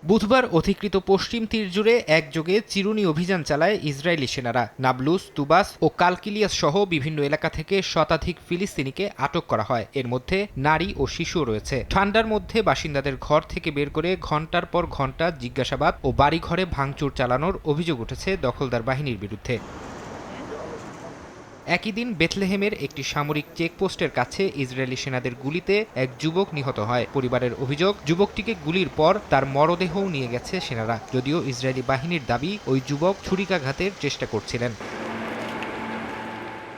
বুধবার অধিকৃত পশ্চিম তীর জুড়ে একযোগে চিরুনি অভিযান চালায় ইসরায়েলি সেনারা। নাবলুস, তুবাস ও কালকিলিয়াস সহ বিভিন্ন এলাকা থেকে শতাধিক ফিলিস্তিনিকে আটক করা হয়। এর মধ্যে নারী ও শিশুও রয়েছে। ঠান্ডার মধ্যে বাসিন্দাদের ঘর থেকে বের করে ঘণ্টার পর ঘণ্টা জিজ্ঞাসাবাদ ও বাড়িঘরে ভাঙচুর চালানোর অভিযোগ উঠেছে দখলদার বাহিনীর বিরুদ্ধে। একই দিন বেথলেহেমের একটি সামরিক চেকপোস্টের কাছে ইসরায়েলি সেনাদের গুলিতে এক যুবক নিহত হয়। পরিবারের অভিযোগ, যুবকটিকে গুলির পর তার মরদেহও নিয়ে গেছে সেনারা। যদিও ইসরায়েলি বাহিনীর দাবি, ওই যুবক ছুরিকাঘাতের চেষ্টা করছিলেন।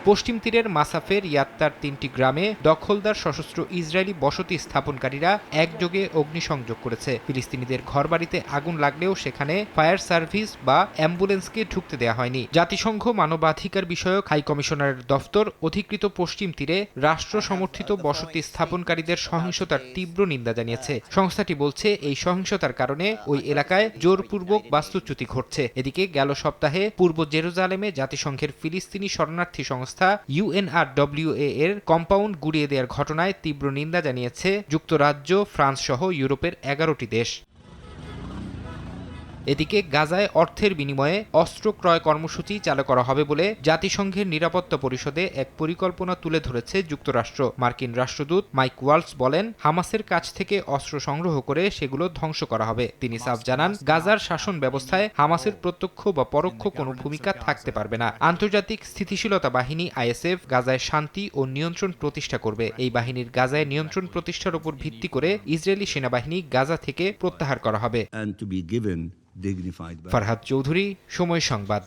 পশ্চিম তীরের মাসাফের ইয়াত্তার ৩টি গ্রামে দখলদার সশস্ত্র ইসরায়েলি বসতি স্থাপনকারীরা একযোগে অগ্নিসংযোগ করেছে। ফিলিস্তিনিদের ঘরবাড়িতে আগুন লাগলেও সেখানে ফায়ার সার্ভিস বা অ্যাম্বুলেন্সকে ঢুকতে দেওয়া হয়নি। জাতিসংঘ মানবাধিকার বিষয়ক হাই কমিশনারের দফতর অধিকৃত পশ্চিম তীরে রাষ্ট্র সমর্থিত বসতি স্থাপনকারীদের সহিংসতার তীব্র নিন্দা জানিয়েছে। সংস্থাটি বলছে, এই সহিংসতার কারণে ওই এলাকায় জোরপূর্বক বাস্তুচ্যুতি ঘটছে। এদিকে গেল সপ্তাহে পূর্ব জেরুজালেমে জাতিসংঘের ফিলিস্তিনি শরণার্থী সংস্থা UNRWA এর কম্পাউন্ড গুড়িয়ে দেওয়ার ঘটনায় তীব্র নিন্দা জানিয়েছে যুক্তরাজ্য, ফ্রান্স সহ ইউরোপের 11টি দেশ। এদিকে গাজায় অর্থের বিনিময়ে অস্ত্র ক্রয় কর্মসূচি চালু করা হবে বলে জাতিসংঘের নিরাপত্তা পরিষদে এক পরিকল্পনা তুলে ধরেছে যুক্তরাষ্ট্র। মার্কিন রাষ্ট্রদূত মাইক ওয়ালস বলেন, হামাসের কাছ থেকে অস্ত্র সংগ্রহ করে সেগুলো ধ্বংস করা হবে। তিনি সাফ জানান, গাজার শাসন ব্যবস্থায় হামাসের প্রত্যক্ষ বা পরোক্ষ কোনো ভূমিকা থাকতে পারবে না। আন্তর্জাতিক স্থিতিশীলতা বাহিনী ISF গাজায় শান্তি ও নিয়ন্ত্রণ প্রতিষ্ঠা করবে। এই বাহিনীর গাজায় নিয়ন্ত্রণ প্রতিষ্ঠার উপর ভিত্তি করে ইসরায়েলি সেনাবাহিনী গাজা থেকে প্রত্যাহার করা হবে। ফারহাদ চৌধুরী, সময় সংবাদ।